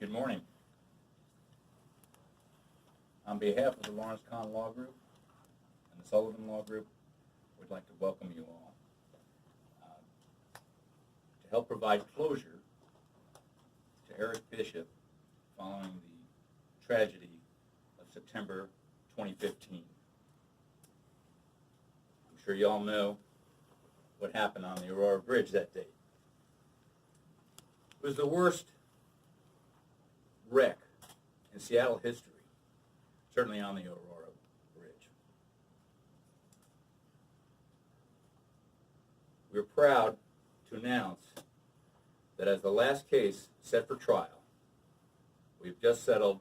Good morning. On behalf of the Lawrence Kahn Law Group and the Sullivan Law Group, we'd like to welcome you all to help provide closure to Eric Bishop following the tragedy of September 2015. I'm sure you all know what happened on the Aurora Bridge that day. It was the worst wreck in Seattle history, certainly on the Aurora Bridge. We're proud to announce that as the last case set for trial, we've just settled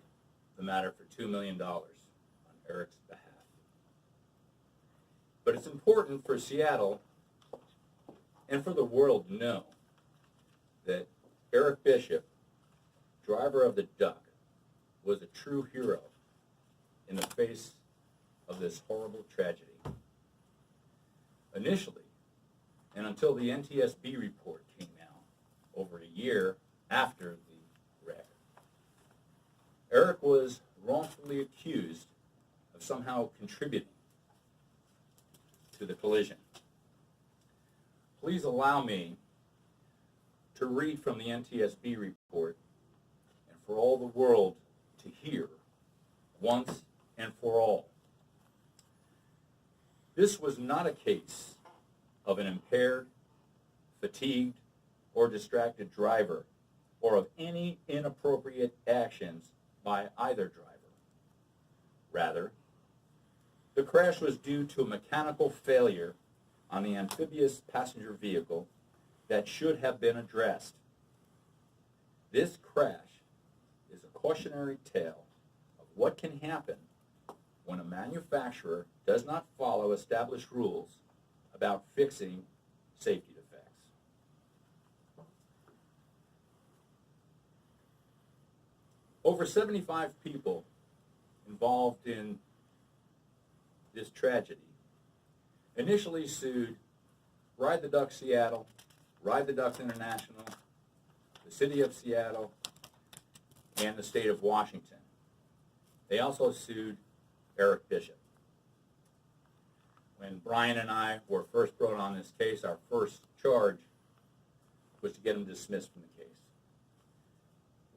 the matter for $2 million on Eric's behalf. But it's important for Seattle and for the world to know that Eric Bishop, driver of the Duck, was a true hero in the face of this horrible tragedy. Initially, and until the NTSB report came out over a year after the wreck, Eric was wrongfully accused of somehow contributing to the collision. Please allow me to read from the NTSB report and for all the world to hear once and for all. This was not a case of an impaired, fatigued, or distracted driver, or of any inappropriate actions by either driver. Rather, the crash was due to a mechanical failure on the amphibious passenger vehicle that should have been addressed. This crash is a cautionary tale of what can happen when a manufacturer does not follow established rules about fixing safety defects. Over 75 people involved in this tragedy initially sued Ride the Duck Seattle, Ride the Ducks International, the City of Seattle, and the State of Washington. They also sued Eric Bishop. When Brian and I were first brought on this case, our first charge was to get him dismissed from the case,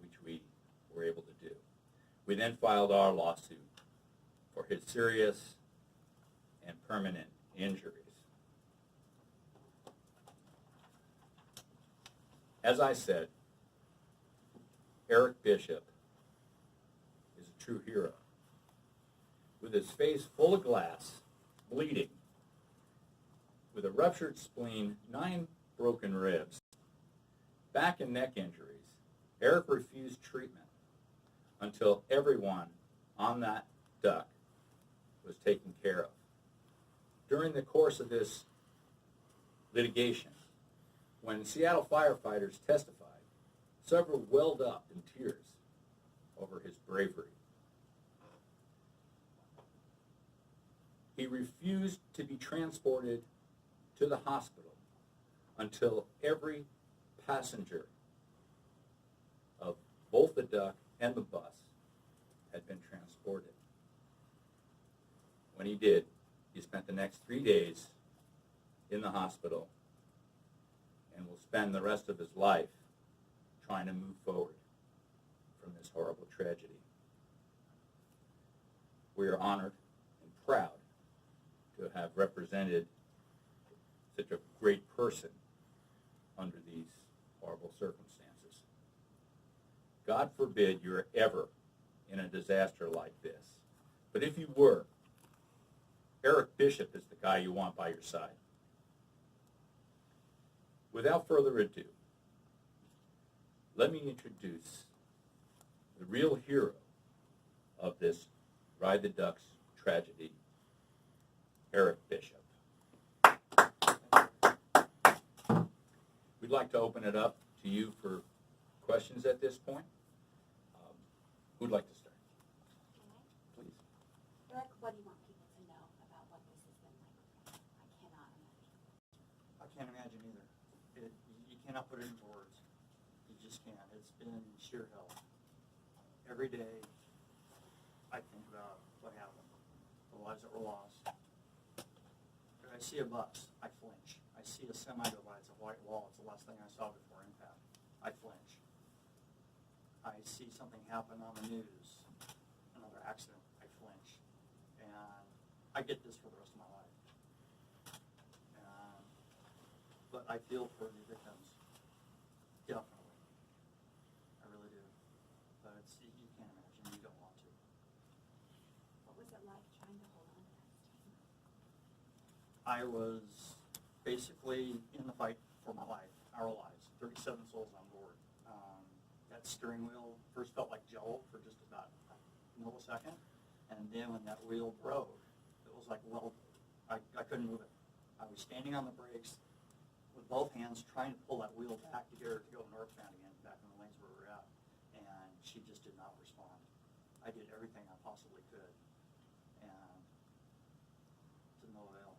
which we were able to do. We then filed our lawsuit for his serious and permanent injuries. As I said, Eric Bishop is a true hero. With his face full of glass, bleeding, with a ruptured spleen, 9 broken ribs, back and neck injuries, Eric refused treatment until everyone on that duck was taken care of. During the course of this litigation, when Seattle firefighters testified, several welled up in tears over his bravery. He refused to be transported to the hospital until every passenger of both the Duck and the bus had been transported. When he did, he spent the next 3 days in the hospital and will spend the rest of his life trying to move forward from this horrible tragedy. We are honored and proud to have represented such a great person under these horrible circumstances. God forbid you're ever in a disaster like this. But if you were, Eric Bishop is the guy you want by your side. Without further ado, let me introduce the real hero of this Ride the Ducks tragedy, Eric Bishop. We'd like to open it up to you for questions at this point. Who'd like to start? Please. Eric, what do you want people to know about what this has been like? I cannot imagine. I can't imagine either. You cannot put it into words. You just can't. It's been sheer hell. every day, I think about what happened, the lives that were lost. If I see a bus, I flinch. I see a semi go by, it's a white wall, it's the last thing I saw before impact. I flinch. I see something happen on the news, another accident, I flinch. And I get this for the rest of my life. But I feel for the victims, definitely. I really do. But it's, you can't imagine, you don't want to. What was it like trying to hold on to that steering? I was basically in the fight for my life, our lives, 37 souls on board. That steering wheel first felt like jello for just about a millisecond, and then when that wheel broke, it was like welded. I couldn't move it. I was standing on the brakes with both hands trying to pull that wheel back to get her to go northbound again, back in the lanes where we were at, and she just did not respond. I did everything I possibly could, and to no avail.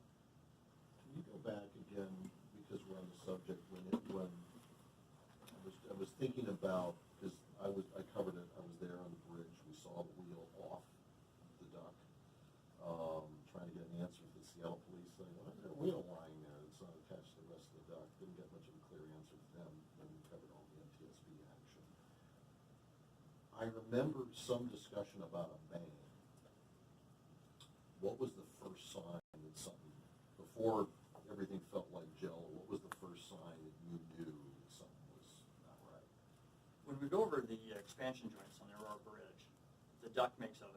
Can you go back again, because we're on the subject, when I was thinking about, because I covered it, I was there on the bridge, we saw the wheel off the duck, trying to get an answer from the Seattle police saying, why is there a wheel lying there that's not attached to the rest of the duck? Didn't get much of a clear answer from them when we covered all the NTSB action. I remember some discussion about a bang. What was the first sign that something, before everything felt like jello, what was the first sign that you knew that something was not right? When we go over the expansion joints on the Aurora Bridge, the duck makes a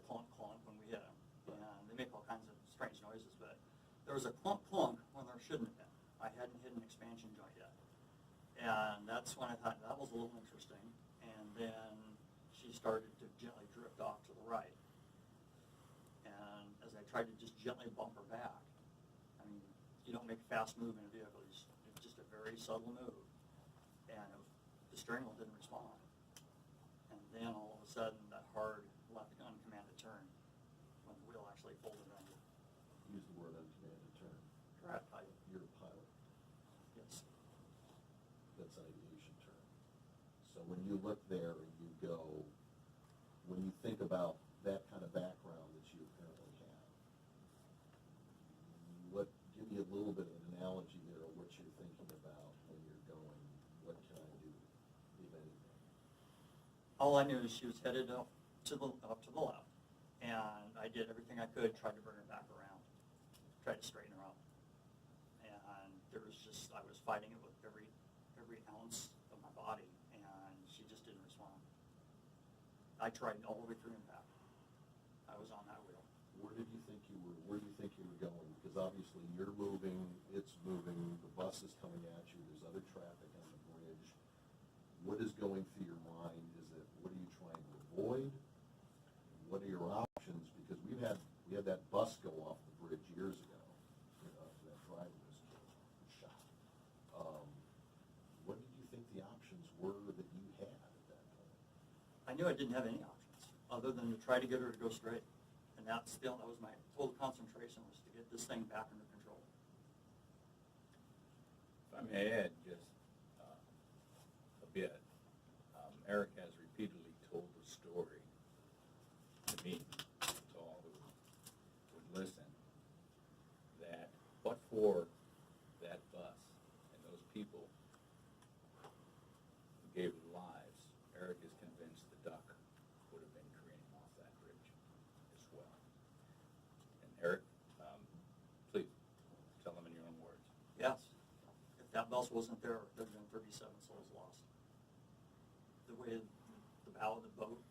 clunk clunk when we hit them, and they make all kinds of strange noises. But there was a clunk clunk when there shouldn't have been. I hadn't hit an expansion joint yet, and that's when I thought that was a little interesting. And then she started to gently drift off to the right, and as I tried to just gently bump her back, I mean, you don't make a fast move in a vehicle. It's just a very subtle move, and the steering wheel didn't respond. And then all of a sudden, that hard left uncommanded turn when the wheel actually folded under. Use the word uncommanded turn. Correct. You're a pilot. Yes. That's an aviation term. So when you look there and you go, when you think about that kind of background that you apparently have, give me a little bit of an analogy there of what you're thinking about when you're going, what can I do, if anything? All I knew is she was headed up to the left, and I did everything I could, tried to bring her back around, tried to straighten her up, and there was just, I was fighting it with every ounce of my body, and she just didn't respond. I tried all the way through impact. I was on that wheel. Where do you think you were going? Because obviously you're moving, it's moving, the bus is coming at you, there's other traffic on the bridge. What is going through your mind? What are you trying to avoid? What are your options? Because we had that bus go off the bridge years ago. That driver was shot. What did you think the options were that you had at that point? I knew I didn't have any options other than to try to get her to go straight. And that was my total concentration, was to get this thing back under control. If I may add just a bit, Eric has repeatedly told the story to me, to all who would listen, that but for that bus and those people who gave their lives, Eric is convinced the duck would have been careening off that bridge as well. And Eric, please tell them in your own words. Yes. If that bus wasn't there, there would have been 37 souls lost. The way the bow of the boat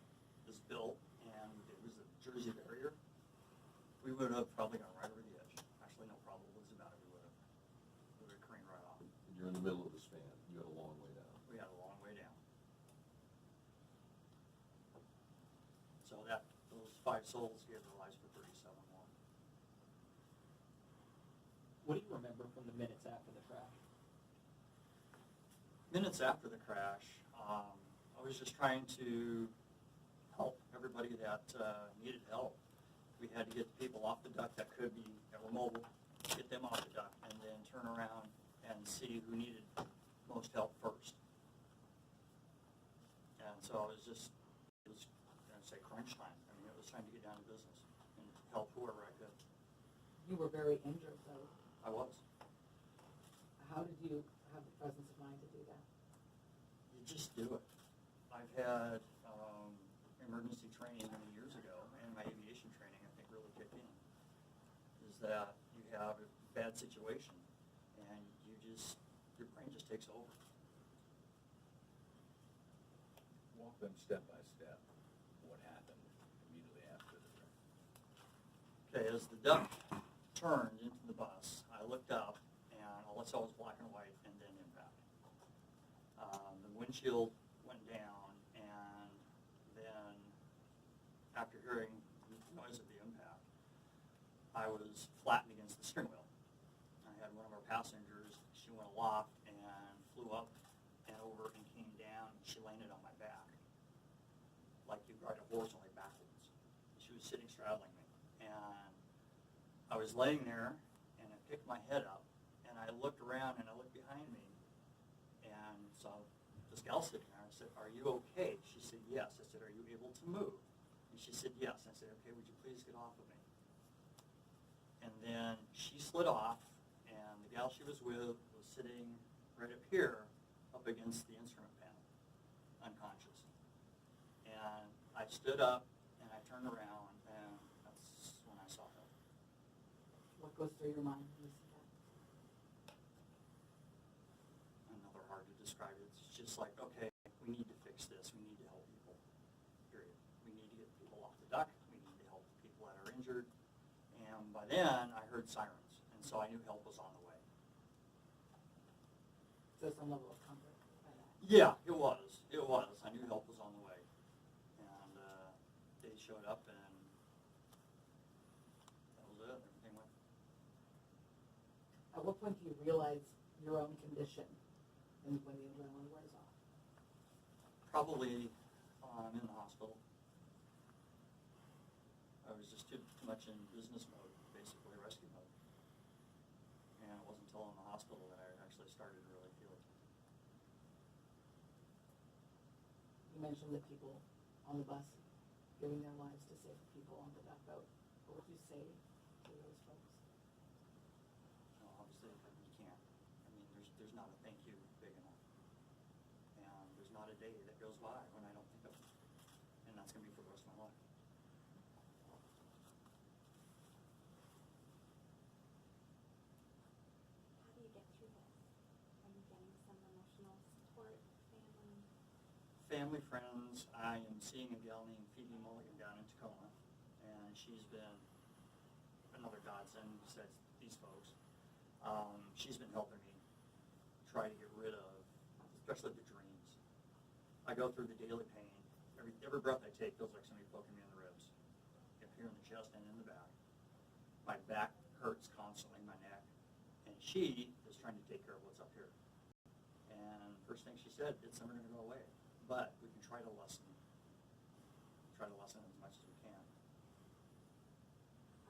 is built, and it was a Jersey barrier, we would have probably gone right over the edge. Actually, no probabilities about it, we would have careened right off. You're in the middle of the span. You had a long way down. We had a long way down. So those 5 souls gave their lives for 37 more. What do you remember from the minutes after the crash? Minutes after the crash, I was just trying to help everybody that needed help. We had to get the people off the duck that were mobile, get them off the duck, and then turn around and see who needed most help first. And so I was just crunch time. I mean, it was time to get down to business and help whoever I could. You were very injured, though. I was. How did you have the presence of mind to do that? You just do it. I've had emergency training many years ago, and my aviation training, I think, really kicked in. Is that you have a bad situation, and your brain just takes over. Walk them step by step, what happened immediately after the wreck. Okay, as the duck turned into the bus, I looked up, and all I saw was black and white, and then impact. The windshield went down, and then after hearing the noise of the impact, I was flattened against the steering wheel. I had one of our passengers, she went aloft and flew up and over and came down, and she landed on my back, like you ride a horse only backwards. She was sitting straddling me, and I was laying there, and I picked my head up, and I looked around, and I looked behind me, and saw this gal sitting there. I said, "Are you okay?" She said, "Yes." I said, "Are you able to move?" And she said, "Yes." I said, "Okay, would you please get off of me?" And then she slid off, and the gal she was with was sitting right up here, up against the instrument panel, unconscious. And I stood up, and I turned around, and that's when I saw her. What goes through your mind when you see that? Another hard to describe. It's just like, okay, we need to fix this. We need to help people, period. We need to get people off the duck. We need to help the people that are injured. And by then, I heard sirens, and so I knew help was on the way. So some level of comfort by that. Yeah, it was. It was. I knew help was on the way. And they showed up, and that was it. Everything went. At what point do you realize your own condition and when the adrenaline wears off? Probably in the hospital. I was just too much in business mode, basically rescue mode. And it wasn't until in the hospital that I actually started to really feel it. You mentioned the people on the bus giving their lives to save the people on the duck boat. What would you say to those folks? You know, obviously, you can't. I mean, there's not a thank you big enough. And there's not a day that goes by when I don't think of it. And that's going to be for the rest of my life. How do you get through this? Are you getting some emotional support, family? Family, friends. I am seeing a gal named Phoebe Mulligan down in Tacoma, and she's been another godsend besides these folks. She's been helping me try to get rid of, especially the dreams. I go through the daily pain. Every breath I take feels like somebody poking me in the ribs, up here in the chest and in the back. My back hurts constantly, my neck, and she is trying to take care of what's up here. And first thing she said, it's never going to go away, but we can try to lessen it as much as we can.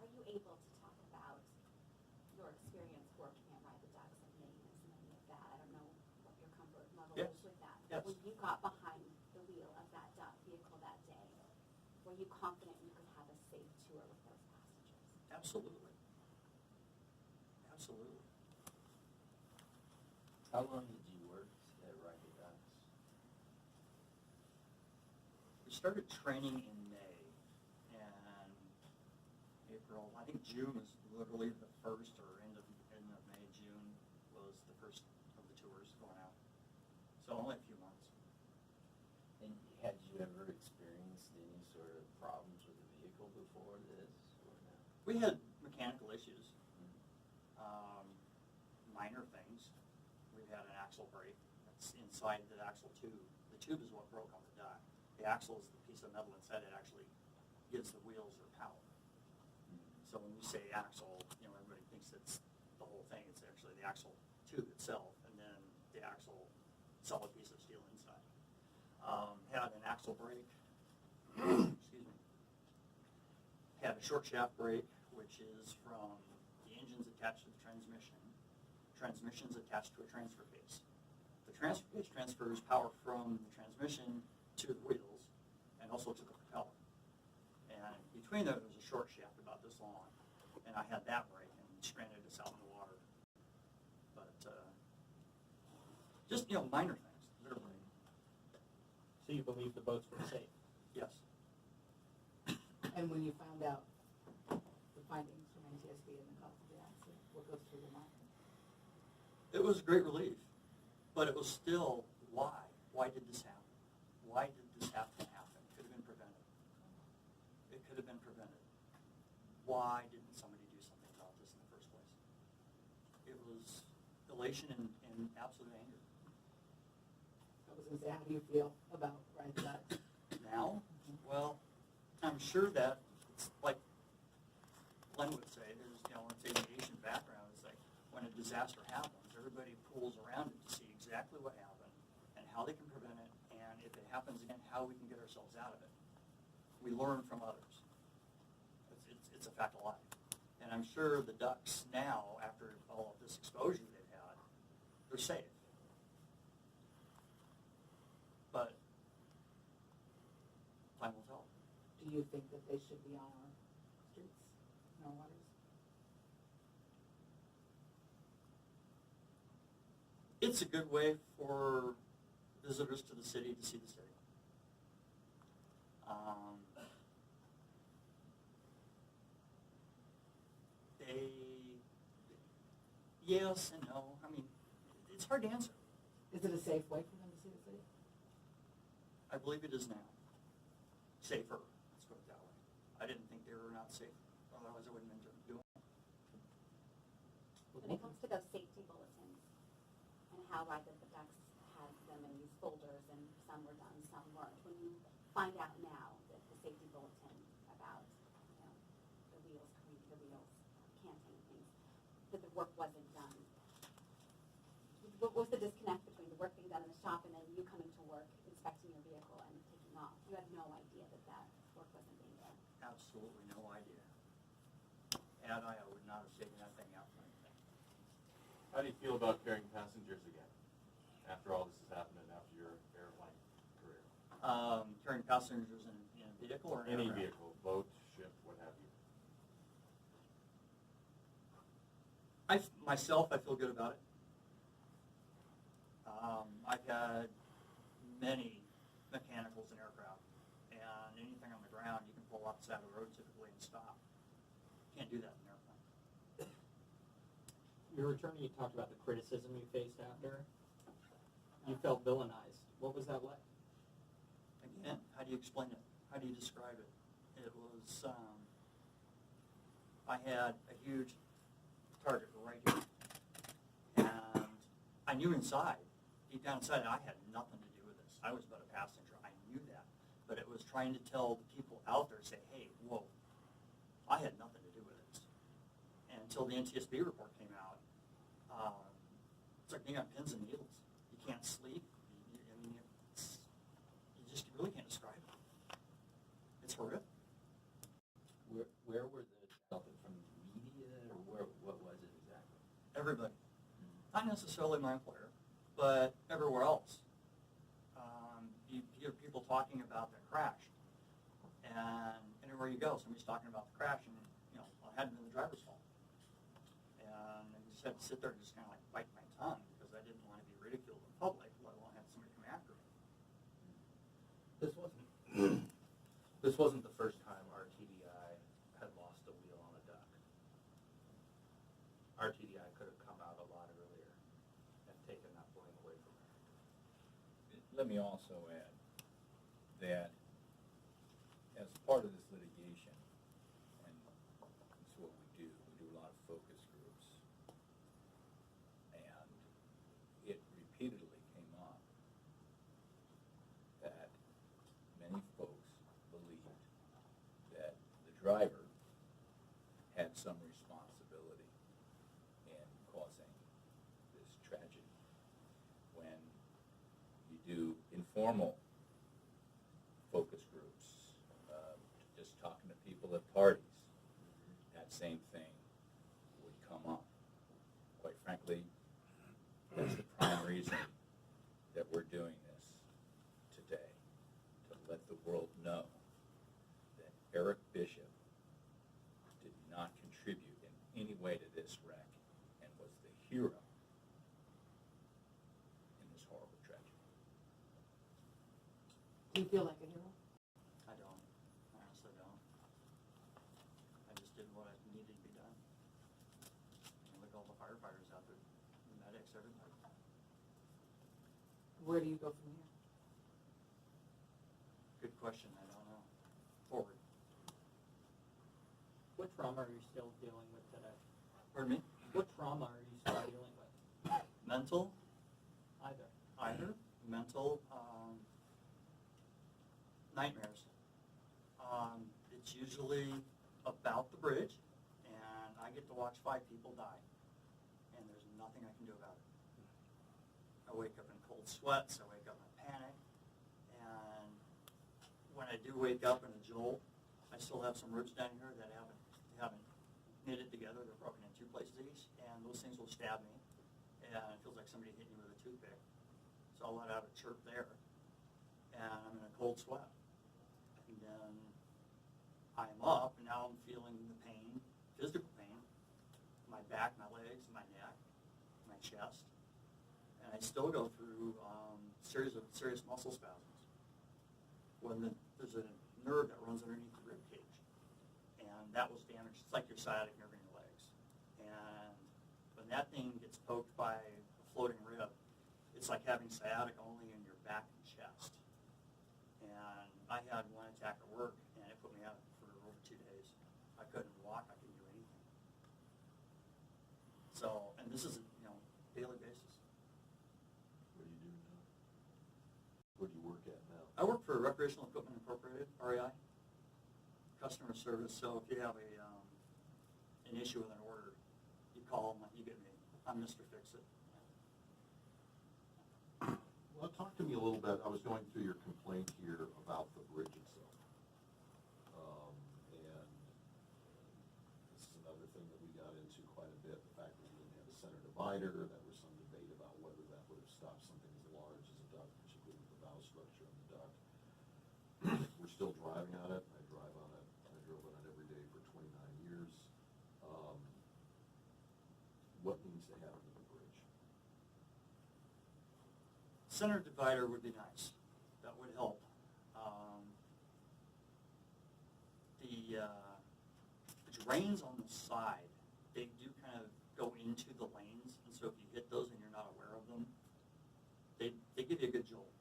Are you able to talk about your experience working at Ride the Ducks and maintenance and any of that? I don't know what your comfort level Yes. is with that. Yes. But when you got behind the wheel of that duck vehicle that day, were you confident you could have a safe tour with those passengers? Absolutely. Absolutely. How long did you work at Ride the Ducks? We started training in May, and April, I think June was literally the first, or end of May, June was the first of the tours going out. So only a few months. And had you ever experienced any sort of problems with the vehicle before this, or no? We had mechanical issues, minor things. We had an axle brake that's inside the axle tube. The tube is what broke on the duck. The axle is the piece of metal inside it actually gives the wheels their power. So when we say axle, you know, everybody thinks it's the whole thing. It's actually the axle tube itself, and then the axle solid piece of steel inside. Had an axle brake. Excuse me. Had a short shaft brake, which is from the engine's attached to the transmission. Transmission's attached to a transfer case. The transfer case transfers power from the transmission to the wheels and also to the propeller. between there was a short shaft about this long, and I had that break and stranded us out in the water. But just minor things, literally. So you believe the boats were safe? Yes. And when you found out the findings from NTSB and the cause of the accident, what goes through your mind? It was a great relief, but it was still why? Why did this happen? Why did this have to happen? It could have been prevented. It could have been prevented. Why didn't somebody do something about this in the first place? It was elation and absolute anger. I was gonna say, how do you feel about riding ducks? Now, well, I'm sure that it's like Glenn would say, there's, it's aviation background. It's like when a disaster happens, everybody pools around it to see exactly what happened and how they can prevent it, and if it happens again, how we can get ourselves out of it. We learn from others. It's a fact of life. And I'm sure the ducks now, after all of this exposure they've had, they're safe. But time will tell. Do you think that they should be on our streets, in our waters? It's a good way for visitors to the city to see the city. Yes and no. I mean, it's hard to answer. Is it a safe way for them to see the city? I believe it is now. Safer, let's put it that way. I didn't think they were not safe. Otherwise, I wouldn't have been doing it. When it comes to those safety bulletins and how I did the ducks had them in these folders and some were done, some weren't. When you find out now that the safety bulletin about, the wheels, canting things, that the work wasn't done, what was the disconnect between the work being done in the shop and then you coming to work, inspecting your vehicle and taking off? You had no idea that work wasn't being done. Absolutely no idea. And I would not have taken that thing out for anything. How do you feel about carrying passengers again, after all this has happened and after your airline career? Carrying passengers in a vehicle or an Any aircraft? vehicle, boat, ship, what have you. Myself, I feel good about it. I've had many mechanicals in aircraft, and anything on the ground, you can pull off the side of the road typically and stop. Can't do that in an airplane. Your attorney talked about the criticism you faced after. You felt villainized. What was that like? Again, how do you explain it? How do you describe it? It was, I had a huge target right here. And I knew inside, deep down inside, I had nothing to do with this. I was but a passenger. I knew that. But it was trying to tell the people out there, say, hey, whoa, I had nothing to do with this. And until the NTSB report came out, it's like being on pins and needles. You can't sleep. You just really can't describe it. It's horrific. Where were the something from the media, or what was it exactly? Everybody. Not necessarily my employer, but everywhere else. You hear people talking about the crash, and anywhere you go, somebody's talking about the crash, and well, it hadn't been the driver's fault. And I just had to sit there and just kind of like bite my tongue because I didn't want to be ridiculed in public, let alone have somebody come after me. This wasn't the first time RTDI had lost a wheel on a duck. RTDI could have come out a lot earlier and taken that blame away from her. Let me also add that as part of this litigation, and it's what we do a lot of focus groups, and it repeatedly came up that many folks believed that the driver had some responsibility in causing this tragedy. When you do informal focus groups, just talking to people at parties, that same thing would come up. Quite frankly, that's the prime reason that we're doing this today, to let the world know that Eric Bishop you feel like a hero? I don't, I honestly don't. I just did what I needed to be done. And look at all the firefighters out there, the medics, everybody. Where do you go from here? Good question, I don't know. Forward. What trauma are you still dealing with today? Pardon me? What trauma are you still dealing with? Mental, Either. mental, nightmares. It's usually about the bridge, and I get to watch 5 people die, and there's nothing I can do about it. I wake up in cold sweats, I wake up in panic, and when I do wake up in a jolt, I still have some ribs down here that haven't knitted together. They're broken in 2 places each, and those things will stab me, and it feels like somebody hit me with a toothpick. So I'll let out a chirp there, and I'm in a cold sweat. And then I'm up, and now I'm feeling the pain, physical pain, my back, my legs, my neck, my chest, and I still go through series of serious muscle spasms. When there's a nerve that runs underneath the rib cage, and that was damaged. It's like your sciatic nerve in your legs, and when that thing gets poked by a floating rib, it's like having sciatic only in your back and chest. And I had one attack at work, and it put me out for over 2 days. I couldn't walk, I couldn't do anything. So, and this is, daily basis. What do you do now? What do you work at now? I work for Recreational Equipment Incorporated, REI, customer service. So if you have an issue with an order, you call them, you get me. I'm Mr. Fix-It. Well, talk to me a little bit, I was going through your complaint here about the bridge itself. And this is another thing that we got into quite a bit, the fact that we didn't have a center divider. There was some debate about whether that would have stopped something as large as a duct, particularly with the bow structure on the duct. We're still driving on it. I drive on it. I drove on it every day for 29 years. What needs to happen to the bridge? Center divider would be nice. That would help. The drains on the side, they do kind of go into the lanes, and so if you hit those and you're not aware of them, they give you a good jolt.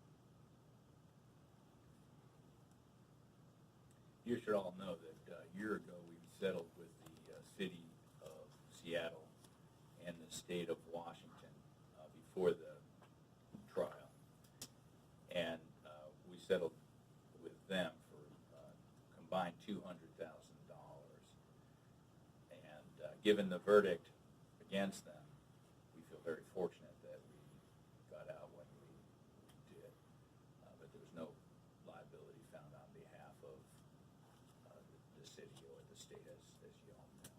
You should all know that a year ago we settled with the city of Seattle and the state of Washington before the trial. And we settled with them for combined $200,000. And given the verdict against them, we feel very fortunate that we got out when we did. But there was no liability found on behalf of the city or the state, as you all know.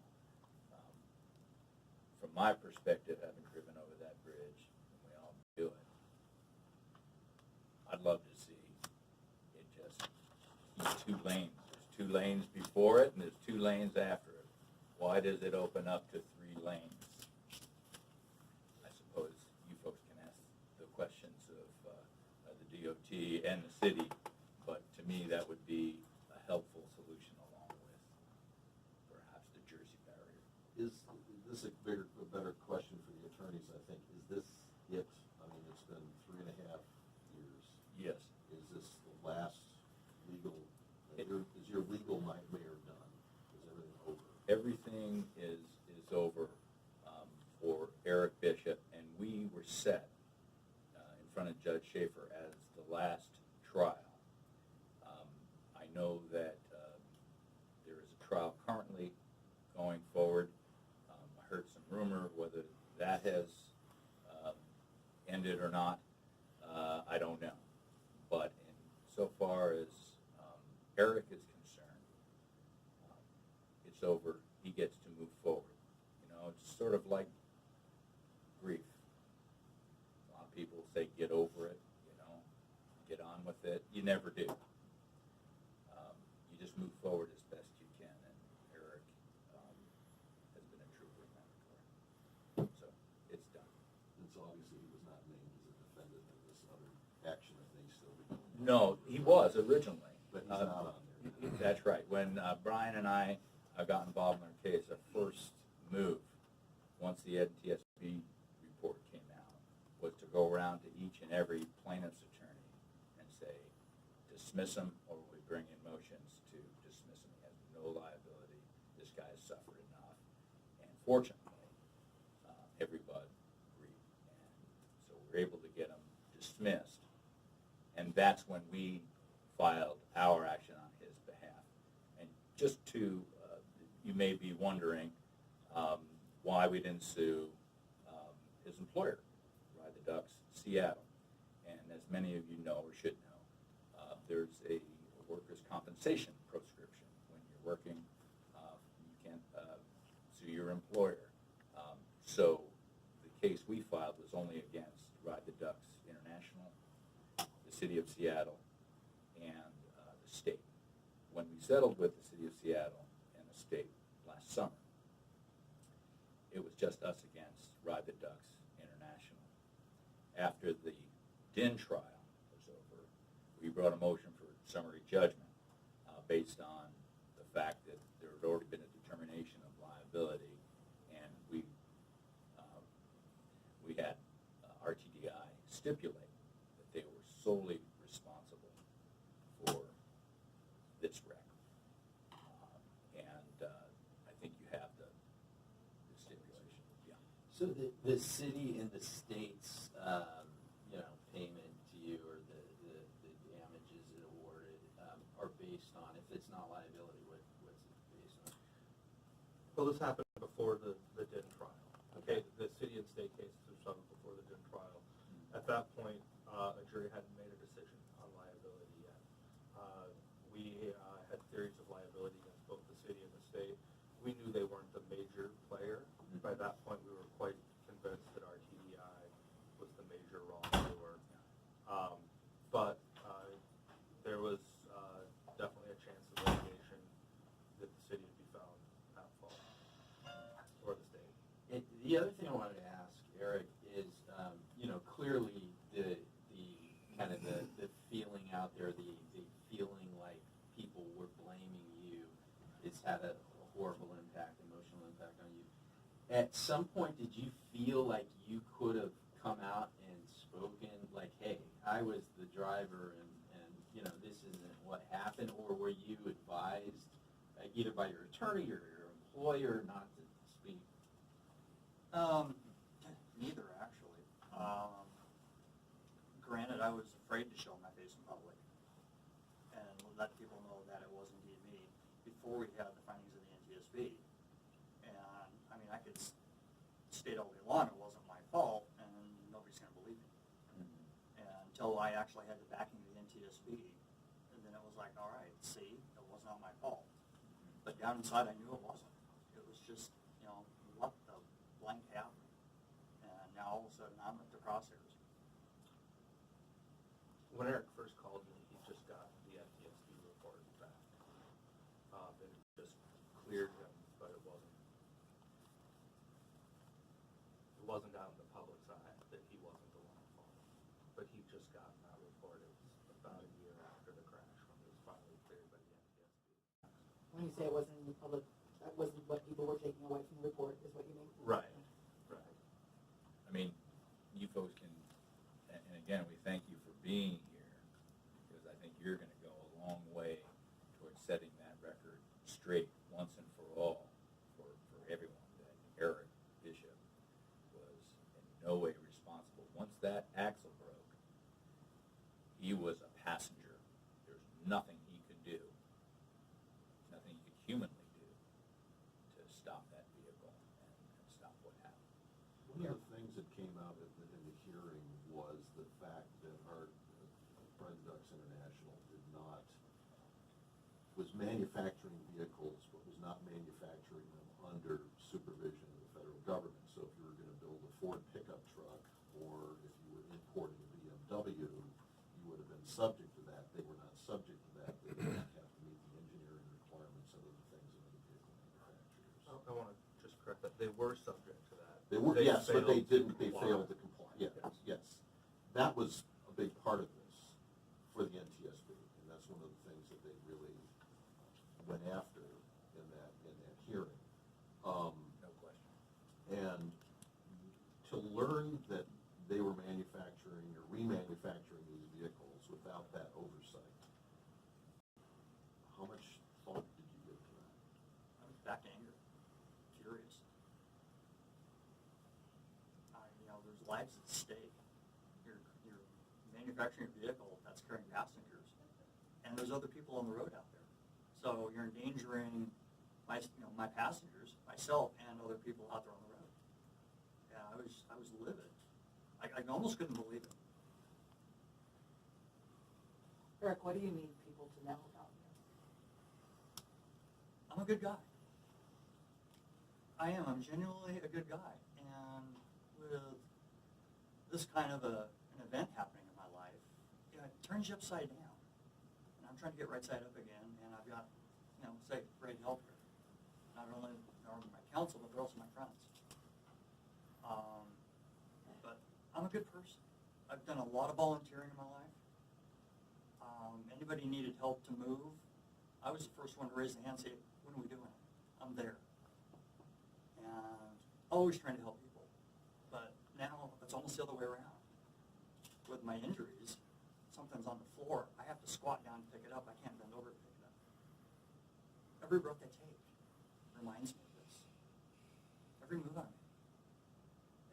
From my perspective, having driven over that bridge, and we all do it, I'd love to see it just keep 2 lanes. There's 2 lanes before it, and there's 2 lanes after it. Why does it open up to 3 lanes? I suppose you folks can ask the questions of the DOT and the city, but to me that would be a helpful solution along with perhaps the Jersey barrier. Is this a better question for the attorneys, I think? Is this it? I mean, it's been 3.5 years. Yes. Is this the last legal, is your legal nightmare done? Is everything over? Everything is over for Eric Bishop, and we were set in front of Judge Schaefer as the last trial. I know that there is a trial currently going forward. I heard some rumor whether that has ended or not. I don't know. But so far as Eric is concerned, it's over. He gets to move forward. It's sort of like grief. A lot of people say get over it, get on with it. You never do. You just move forward as best you can, and Eric has been a trooper in that regard. So it's done. It's obviously he was not named as a defendant in this other action that may still be going on. No, he was originally. But he's not on there. That's right. When Brian and I got involved in our case, our first move, once the NTSB report came out, was to go around to each and every plaintiff's attorney and say, dismiss him, or we bring in motions to dismiss him. He has no liability. This guy has suffered enough. And fortunately, everybody agreed. And so we were able to get him dismissed. And that's when we filed our action on his behalf. And just to, you may be wondering why we didn't sue his employer, Ride the Ducks, Seattle. And as many of you know or should know, there's a workers' compensation proscription. When you're working, you can't sue your employer. So the case we filed was only against Ride the Ducks International, the City of Seattle, and the state. When we settled with the City of Seattle and the state last summer, it was just us against Ride the Ducks International. After the Din trial was over, we brought a motion for summary judgment based on the fact that there had already been a determination of liability, and we had RTDI stipulate that they were solely responsible for this wreck. I think you have the stipulation. Yeah. So the city and the state's, payment to you, or the damages it awarded, are based on, if it's not liability, what's it based on? Well, this happened before the Din trial. Okay, the city and state cases were settled before the Din trial. At that point, a jury hadn't made a decision on liability yet. We had theories of liability against both the city and the state. We knew they weren't the major player. By that point, we were quite convinced that RTDI was the major wrongdoer. But there was definitely a chance of litigation that the city would be found at fault, or the state. And the other thing I wanted to ask, Eric, is, clearly the kind of the feeling out there, the feeling like people were blaming you, it's had a horrible impact, emotional impact on you. At some point, did you feel like you could have come out and spoken, like, hey, I was the driver, and this isn't what happened, or were you advised, either by your attorney or your employer, not to speak? Neither, actually. Granted, I was afraid to show my face in public and let people know that it was indeed me before we had the findings of the NTSB. And, I could state all day long it wasn't my fault, and nobody's going to believe me. And until I actually had the backing of the NTSB, and then it was like, all right, see, it was not my fault. But down inside, I knew it wasn't. It was just, what the blank happened. And now all of a sudden, I'm at the crosshairs. When Eric first called me, he just got the NTSB report back. It just cleared him, but it wasn't out in the public's eye that he wasn't the one at fault. But he just got that report. It was about a year after the crash when it was finally cleared by the NTSB. When you say it wasn't in the public, that wasn't what people were taking away from the report, is what you mean? Right. You folks can, and again, we thank you for being here, because I think you're going to go a long way towards setting that record straight once and for all for everyone, that Eric Bishop was in no way responsible. Once that axle broke, he was a passenger. There's nothing he could do, nothing he could humanly do to stop that vehicle and stop what happened. One of the things that came out in the hearing was the fact that our Ride the Ducks International was manufacturing vehicles, but was not manufacturing them under supervision of the federal government. So if you were going to build a Ford pickup truck, or if you were importing a BMW, you would have been subject to that. They were not subject to that. They did not have to meet the engineering requirements and other things of other vehicle manufacturers. I want to just correct that. They were subject to that. They were, yes, but they didn't, they comply. failed to comply, yes. That was a big part of this for the NTSB. lives at stake. You're manufacturing a vehicle that's carrying passengers, and there's other people on the road out there. So you're endangering my passengers, myself, and other people out there on the road. Yeah, I was livid. I almost couldn't believe it. Eric, what do you need people to know about you? I'm a good guy. I am. I'm genuinely a good guy. And with this kind of an event happening in my life, it turns you upside down. And I'm trying to get right side up again, and I've got, say, great help here. Not only are my counsel, but they're also my friends. But I'm a good person. I've done a lot of volunteering in my life. Anybody needed help to move, I was the first one to raise the hand and say, when are we doing it? I'm there. And always trying to help people. But now it's almost the other way around. With my injuries, something's on the floor. I have to squat down to pick it up. I can't bend over to pick it up. Every breath I take reminds me of this. Every move I make.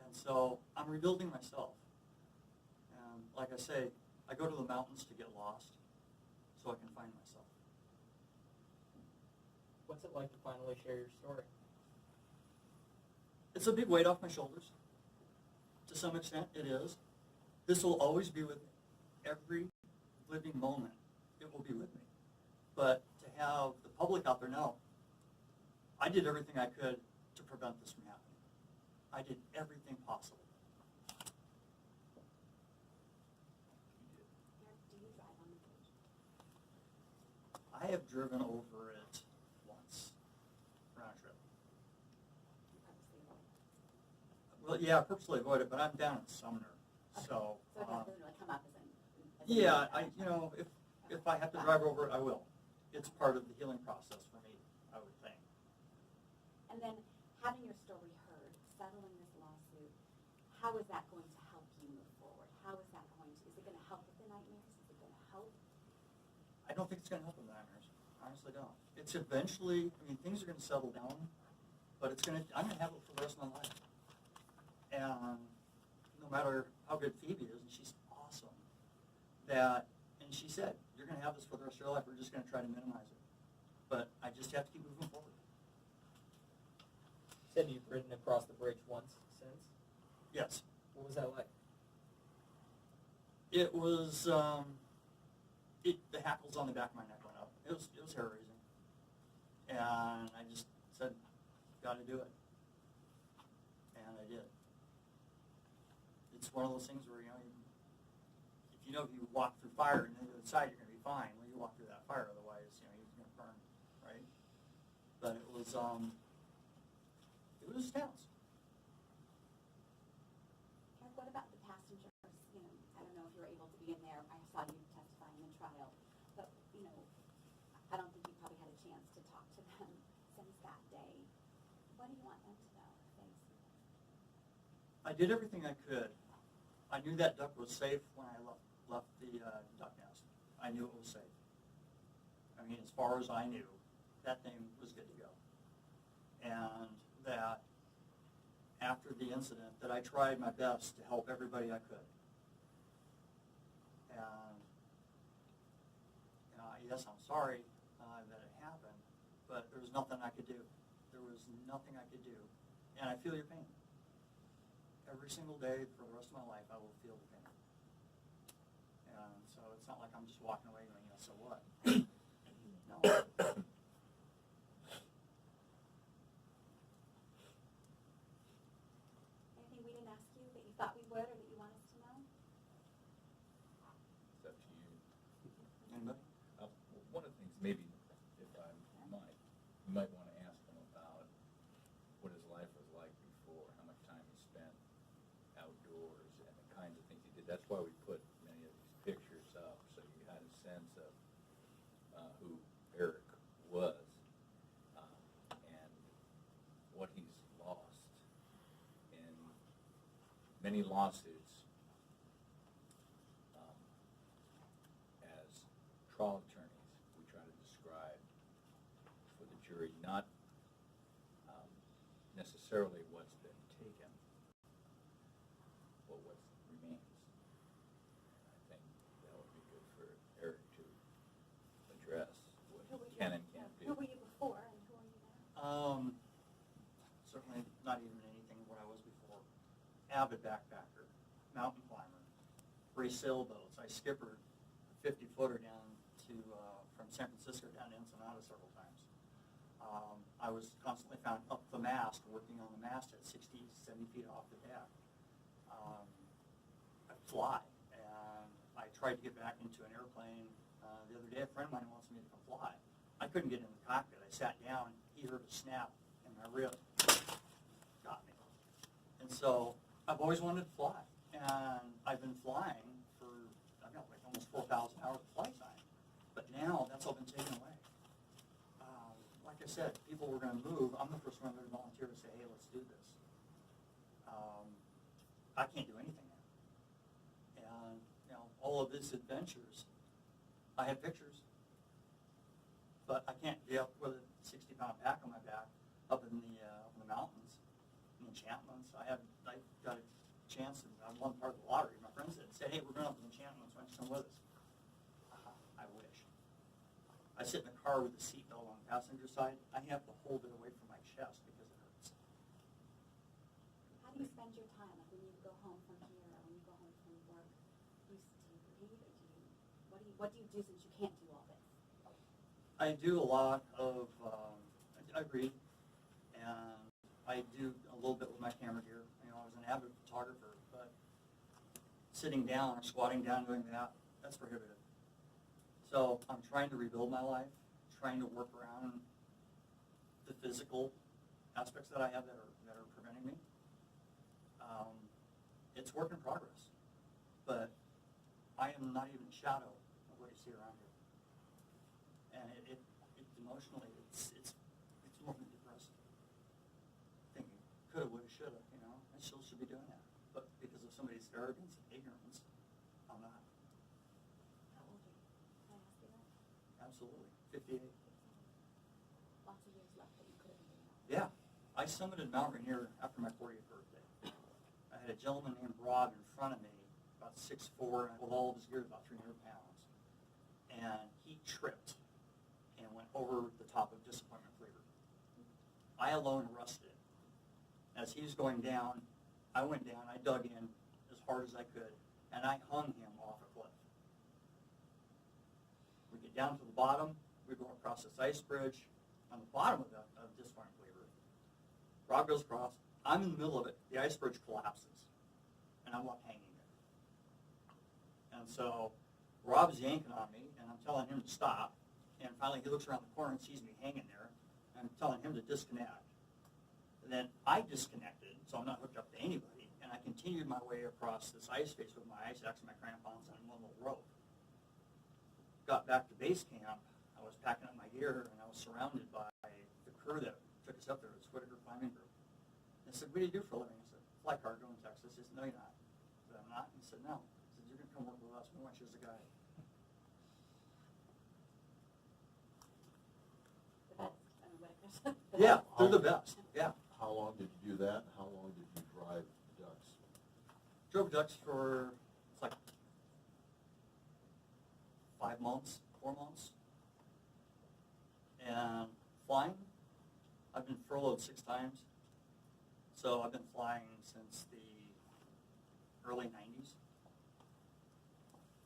And so I'm rebuilding myself. And like I say, I go to the mountains to get lost so I can find myself. What's it like to finally share your story? It's a big weight off my shoulders. To some extent, it is. This will always be with me. Every living moment, it will be with me. But to have the public out there know, I did everything I could to prevent this from happening. I did everything possible. Eric, do you drive on the bridge? I have driven over it once, round trip. You purposely avoid it. Well, yeah, I purposely avoid it, but I'm down in Sumner, so. So it doesn't really come up as an. Yeah, if I have to drive over it, I will. It's part of the healing process for me, I would think. And then having your story heard, settling this lawsuit, how is that going to help you move forward? How is that going to, is it going to help with the nightmares? Is it going to help? I don't think it's going to help with the nightmares. I honestly don't. It's eventually, things are going to settle down, but I'm going to have it for the rest of my life. And no matter how good Phoebe is, and she's awesome, and she said, you're going to have this for the rest of your life. We're just going to try to minimize it. But I just have to keep moving forward. You said you've ridden across the bridge once since. Yes. What was that like? It was, the hackles on the back of my neck went up. It was hair raising. And I just said, got to do it. And I did. It's one of those things where, if you walk through fire and then to the side, you're going to be fine. Well, you walk through that fire, otherwise, you're going to burn, right? But it was intense. Eric, what about the passengers? I don't know if you were able to be in there. I saw you testifying in trial. But, I don't think you probably had a chance to talk to them since that day. What do you want them to know if they see this? I did everything I could. I knew that duck was safe when I left the duck nest. I knew it was safe. As far as I knew, that thing was good to go. And that after the incident, that I tried my best to help everybody I could. And yes, I'm sorry that it happened, but there was nothing I could do. There was nothing I could do. And I feel your pain. Every single day for the rest of my life, I will feel the pain. And so it's not like I'm just walking away going, so what? No. Anything we didn't ask you that you thought we would or that you want us to know? It's up to you. Anybody? One of the things, maybe, if I might, you might want to ask him about what his life was like before, how much time he spent outdoors, and the kinds of things he did. That's why we put many of these pictures up, so you had a sense of who Eric was and what he's lost in many lawsuits as trial attorneys. We try to describe for the jury not necessarily what's been taken, but avid backpacker, mountain climber, race sailboats. I skippered a 50-footer down to, from San Francisco down to Ensenada several times. I was constantly found up the mast, working on the mast at 60, 70 feet off the deck. I fly, and I tried to get back into an airplane. The other day, a friend of mine wants me to come fly. I couldn't get in the cockpit. I sat down, he heard a snap, and my rib got me. And so I've always wanted to fly, and I've been flying for, I've got like almost 4,000 hours of flight time. But now that's all been taken away. Like I said, people were going to move. I'm the first one to volunteer to say, hey, let's do this. I can't do anything now. And, you know, all of these adventures, I have pictures, but I can't be up with a 60-pound pack on my back up in the mountains, in the enchantments. I got a chance, and I won part of the lottery. My friend said, hey, we're going up to the enchantments. Why don't you come with us? I wish. I sit in the car with the seatbelt on the passenger side. I have to hold it away from my chest because it hurts. How do you spend your time? Like when you go home from here or when you go home from work, do you read or what do you do since you can't do all this? I do a lot of, I read, and I do a little bit with my camera gear. You know, I was an avid photographer, but sitting down or squatting down doing that, that's prohibited. So I'm trying to rebuild my life, trying to work around the physical aspects that I have that are preventing me. It's work in progress, but I am not even a shadow of what you see around here. And it emotionally, it's more than depressing. Thinking, coulda, woulda, shoulda, you know, I still should be doing that. But because of somebody's arrogance and ignorance, I'm not. How old are you? Can I ask you that? Absolutely. 58. Lots of years left that you could have been doing that. Yeah. I summited Mount Rainier after my 40th birthday. I had a gentleman named Rob in front of me, about 6'4", and with all of his gear, about 300 pounds. And he tripped and went over the top of Disappointment Cleaver. I alone rusted. As he was going down, I went down, I dug in as hard as I could, and I hung him off a cliff. We get down to the bottom, we go across this ice bridge. On the bottom of Disappointment Cleaver, Rob goes across, I'm in the middle of it, the ice bridge collapses, and I'm left hanging there. And so Rob's yanking on me, and I'm telling him to stop, and finally he looks around the corner and sees me hanging there, and I'm telling him to disconnect. And then I disconnected, so I'm not hooked up to anybody, and I continued my way across this ice face with my ice axe and my crampons and one little rope. Got back to base camp, I was packing up my gear, and I was surrounded by the crew that took us up there, the Whitaker Climbing Group. I said, what do you do for a living? I said, fly cargo in Texas. He said, no, you're not. I said, I'm not. He said, no. He said, you're going to come work with us. We want you as a guide. The best, I mean, Whitakers. Yeah, they're the best. Yeah. How long did you do that, and how long did you drive ducks? Drove ducks for, it's like 5 months, 4 months. And flying, I've been furloughed 6 times. So I've been flying since the early 90s.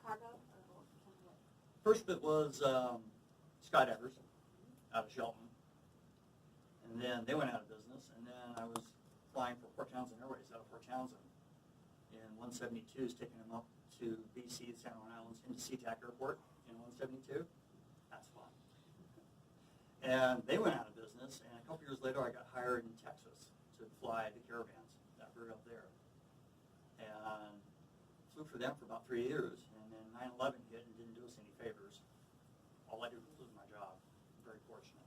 Cargo or what? First bit was skydivers out of Shelton. And then they went out of business. And then I was flying for Port Townsend Airways out of Port Townsend. In 172s, taking them up to BC, San Juan Islands, into SeaTac Airport in 172. That's fun. And they went out of business. And a couple years later, I got hired in Texas to fly the Caravans that were up there. And flew for them for about 3 years. And then 9/11 hit and didn't do us any favors. All I did was lose my job. Very fortunate.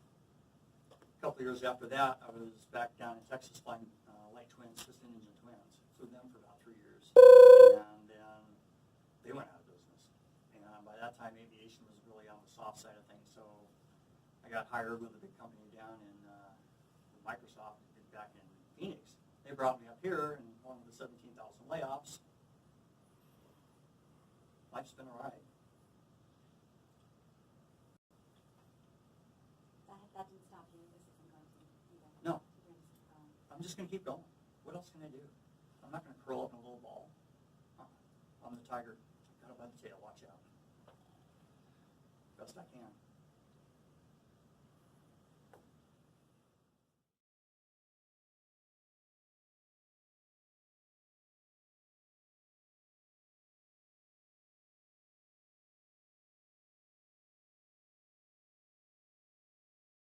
A couple years after that, I was back down in Texas flying light twins, piston engine twins. Flew them for about 3 years. And then they went out of business. And by that time, aviation was really on the soft side of things. So I got hired with a big company down in Microsoft back in Phoenix. They brought me up here and one of the 17,000 layoffs. Life's been all right. That didn't stop you. This isn't going to. No. I'm just going to keep going. What else can I do? I'm not gonna curl up in a little ball. I'm the tiger, got it by the tail, watch out. Best I can.